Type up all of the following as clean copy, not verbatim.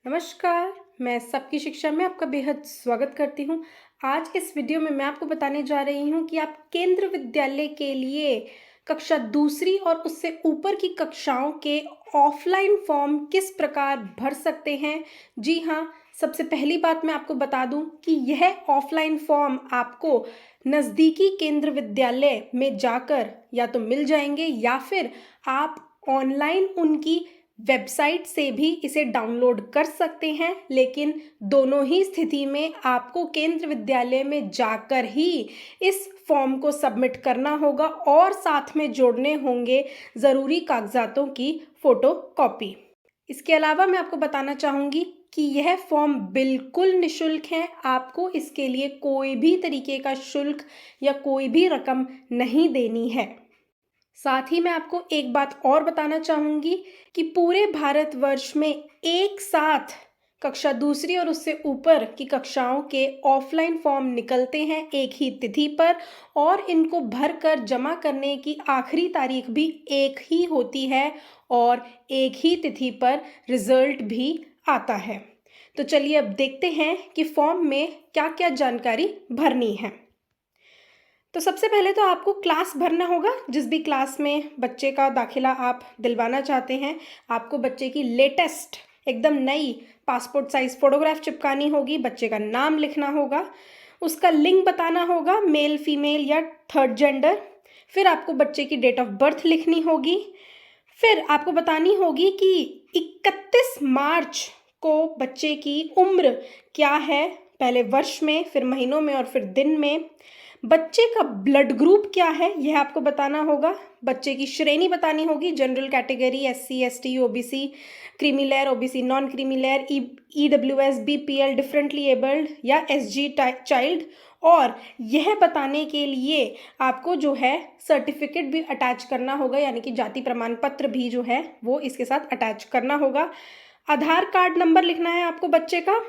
नमस्कार, मैं सबकी शिक्षा में आपका बेहद स्वागत करती हूँ। आज इस वीडियो में मैं आपको बताने जा रही हूँ कि आप केंद्र विद्यालय के लिए कक्षा दूसरी और उससे ऊपर की कक्षाओं के ऑफलाइन फॉर्म किस प्रकार भर सकते हैं। जी हाँ, सबसे पहली बात मैं आपको बता दूँ कि यह ऑफलाइन फॉर्म आपको नज़दीकी केंद्र विद्यालय में जाकर या तो मिल जाएंगे या फिर आप ऑनलाइन उनकी वेबसाइट से भी इसे डाउनलोड कर सकते हैं। लेकिन दोनों ही स्थिति में आपको केंद्र विद्यालय में जाकर ही इस फॉर्म को सबमिट करना होगा और साथ में जोड़ने होंगे ज़रूरी कागजातों की फ़ोटो कॉपी। इसके अलावा मैं आपको बताना चाहूँगी कि यह फॉर्म बिल्कुल निःशुल्क है। आपको इसके लिए कोई भी तरीके का शुल्क या कोई भी रकम नहीं देनी है। साथ ही मैं आपको एक बात और बताना चाहूँगी कि पूरे भारतवर्ष में एक साथ कक्षा दूसरी और उससे ऊपर की कक्षाओं के ऑफलाइन फॉर्म निकलते हैं एक ही तिथि पर और इनको भरकर जमा करने की आखिरी तारीख भी एक ही होती है और एक ही तिथि पर रिजल्ट भी आता है। तो चलिए अब देखते हैं कि फॉर्म में क्या क्या जानकारी भरनी है। तो सबसे पहले तो आपको क्लास भरना होगा। जिस भी क्लास में बच्चे का दाखिला आप दिलवाना चाहते हैं, आपको बच्चे की लेटेस्ट एकदम नई पासपोर्ट साइज़ फ़ोटोग्राफ चिपकानी होगी, बच्चे का नाम लिखना होगा, उसका लिंग बताना होगा, मेल फीमेल या थर्ड जेंडर। फिर आपको बच्चे की डेट ऑफ बर्थ लिखनी होगी। फिर आपको बतानी होगी कि 31 मार्च को बच्चे की उम्र क्या है, पहले वर्ष में, फिर महीनों में और फिर दिन में। बच्चे का ब्लड ग्रुप क्या है यह आपको बताना होगा। बच्चे की श्रेणी बतानी होगी, general category, SC, ST, OBC, creamy layer, OBC non creamy layer, EWS, BPL, differently abled या एसजी चाइल्ड। और यह बताने के लिए आपको जो है सर्टिफिकेट भी अटैच करना होगा, यानी कि जाति प्रमाण पत्र भी जो है वो इसके साथ अटैच करना होगा। आधार कार्ड नंबर लिखना है आपको बच्चे का।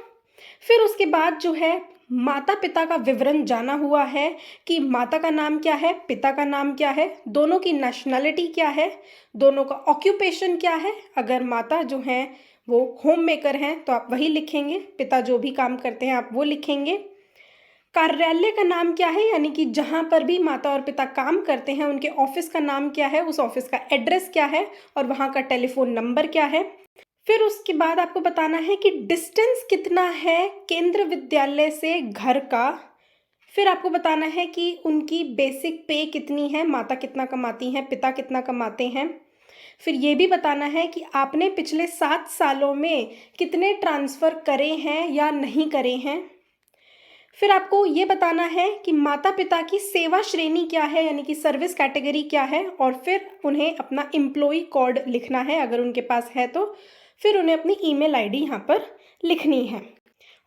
फिर उसके बाद जो है माता पिता का विवरण जाना हुआ है कि माता का नाम क्या है, पिता का नाम क्या है, दोनों की नेशनैलिटी क्या है, दोनों का ऑक्यूपेशन क्या है। अगर माता जो हैं वो होम मेकर हैं तो आप वही लिखेंगे, पिता जो भी काम करते हैं आप वो लिखेंगे। कार्यालय का नाम क्या है, यानी कि जहाँ पर भी माता और पिता काम करते हैं उनके ऑफिस का नाम क्या है, उस ऑफिस का एड्रेस क्या है और वहाँ का टेलीफोन नंबर क्या है। फिर उसके बाद आपको बताना है कि डिस्टेंस कितना है केंद्र विद्यालय से घर का। फिर आपको बताना है कि उनकी बेसिक पे कितनी है, माता कितना कमाती हैं, पिता कितना कमाते हैं। फिर ये भी बताना है कि आपने पिछले 7 सालों में कितने ट्रांसफ़र करे हैं या नहीं करे हैं। फिर आपको ये बताना है कि माता पिता की सेवा श्रेणी क्या है, यानी कि सर्विस कैटेगरी क्या है। और फिर उन्हें अपना एम्प्लॉय कोड लिखना है अगर उनके पास है तो। फिर उन्हें अपनी ईमेल आईडी यहाँ पर लिखनी है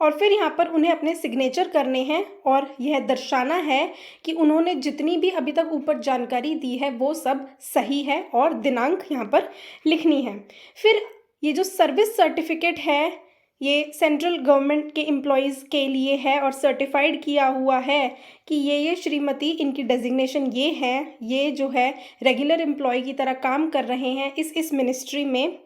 और फिर यहाँ पर उन्हें अपने सिग्नेचर करने हैं और यह दर्शाना है कि उन्होंने जितनी भी अभी तक ऊपर जानकारी दी है वो सब सही है और दिनांक यहाँ पर लिखनी है। फिर ये जो सर्विस सर्टिफिकेट है ये सेंट्रल गवर्नमेंट के एम्प्लॉयज़ के लिए है और सर्टिफाइड किया हुआ है कि ये श्रीमती, इनकी डेजिग्नेशन ये है, ये जो है रेगुलर एम्प्लॉय की तरह काम कर रहे हैं इस मिनिस्ट्री में।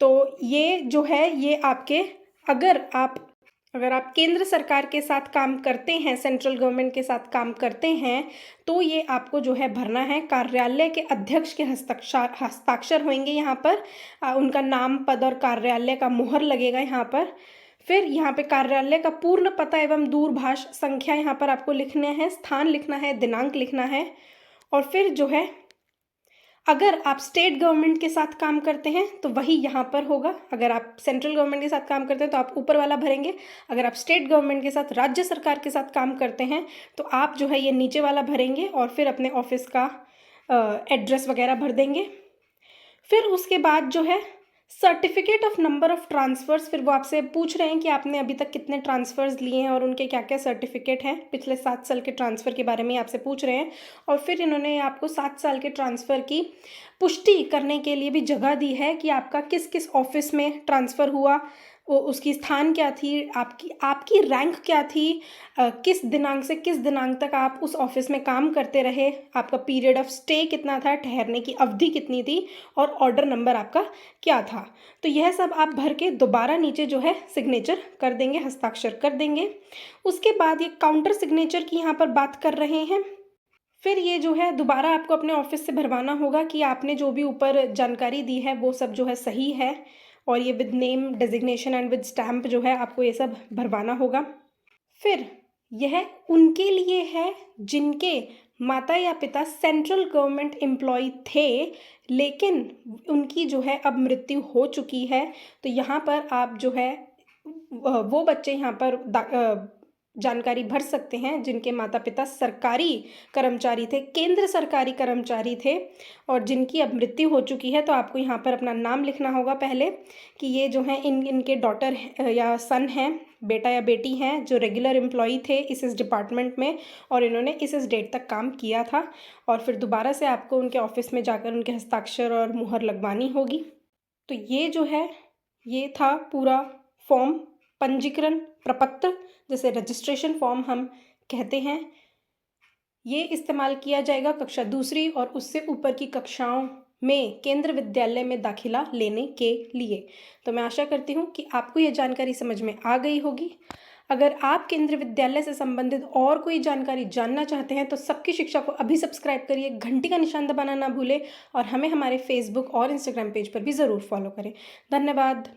तो ये जो है ये आपके अगर आप केंद्र सरकार के साथ काम करते हैं, सेंट्रल गवर्नमेंट के साथ काम करते हैं, तो ये आपको जो है भरना है। कार्यालय के अध्यक्ष के हस्ताक्षर होंगे यहाँ पर, उनका नाम, पद और कार्यालय का मुहर लगेगा यहाँ पर। फिर यहाँ पे कार्यालय का पूर्ण पता एवं दूरभाष संख्या यहाँ पर आपको लिखना है, स्थान लिखना है, दिनांक लिखना है। और फिर जो है अगर आप स्टेट गवर्नमेंट के साथ काम करते हैं तो वही यहाँ पर होगा। अगर आप सेंट्रल गवर्नमेंट के साथ काम करते हैं तो आप ऊपर वाला भरेंगे। अगर आप स्टेट गवर्नमेंट के साथ, राज्य सरकार के साथ काम करते हैं तो आप जो है ये नीचे वाला भरेंगे और फिर अपने ऑफिस का एड्रेस वगैरह भर देंगे। फिर उसके बाद जो है certificate of number of transfers, फिर वो आपसे पूछ रहे हैं कि आपने अभी तक कितने ट्रांसफ़र्स लिए हैं और उनके क्या क्या सर्टिफिकेट हैं। पिछले 7 साल के ट्रांसफ़र के बारे में आपसे पूछ रहे हैं। और फिर इन्होंने आपको 7 साल के ट्रांसफ़र की पुष्टि करने के लिए भी जगह दी है कि आपका किस किस ऑफिस में ट्रांसफ़र हुआ, उसकी स्थान क्या थी, आपकी आपकी रैंक क्या थी, किस दिनांक से किस दिनांक तक आप उस ऑफिस में काम करते रहे, आपका पीरियड ऑफ स्टे कितना था, ठहरने की अवधि कितनी थी और ऑर्डर नंबर आपका क्या था। तो यह सब आप भर के दोबारा नीचे जो है सिग्नेचर कर देंगे, हस्ताक्षर कर देंगे। उसके बाद ये काउंटर सिग्नेचर की यहाँ पर बात कर रहे हैं। फिर ये जो है दोबारा आपको अपने ऑफिस से भरवाना होगा कि आपने जो भी ऊपर जानकारी दी है वो सब जो है सही है, और ये with name, designation and with stamp जो है आपको ये सब भरवाना होगा। फिर यह उनके लिए है जिनके माता या पिता सेंट्रल गवर्नमेंट एम्प्लॉय थे, लेकिन उनकी जो है अब मृत्यु हो चुकी है। तो यहाँ पर आप जो है वो बच्चे यहाँ पर जानकारी भर सकते हैं जिनके माता पिता सरकारी कर्मचारी थे, केंद्र सरकारी कर्मचारी थे, और जिनकी अब मृत्यु हो चुकी है। तो आपको यहाँ पर अपना नाम लिखना होगा पहले कि ये जो हैं इनके डॉटर या सन हैं, बेटा या बेटी हैं, जो रेगुलर एम्प्लॉई थे इस डिपार्टमेंट में, और इन्होंने इस डेट तक काम किया था। और फिर दोबारा से आपको उनके ऑफिस में जाकर उनके हस्ताक्षर और मुहर लगवानी होगी। तो ये जो है ये था पूरा फॉर्म, पंजीकरण प्रपत्र, जैसे रजिस्ट्रेशन फॉर्म हम कहते हैं। ये इस्तेमाल किया जाएगा कक्षा दूसरी और उससे ऊपर की कक्षाओं में केंद्र विद्यालय में दाखिला लेने के लिए। तो मैं आशा करती हूँ कि आपको ये जानकारी समझ में आ गई होगी। अगर आप केंद्र विद्यालय से संबंधित और कोई जानकारी जानना चाहते हैं तो सबकी शिक्षा को अभी सब्सक्राइब करिए, घंटी का निशान दबाना ना भूलें, और हमें हमारे फेसबुक और इंस्टाग्राम पेज पर भी ज़रूर फॉलो करें। धन्यवाद।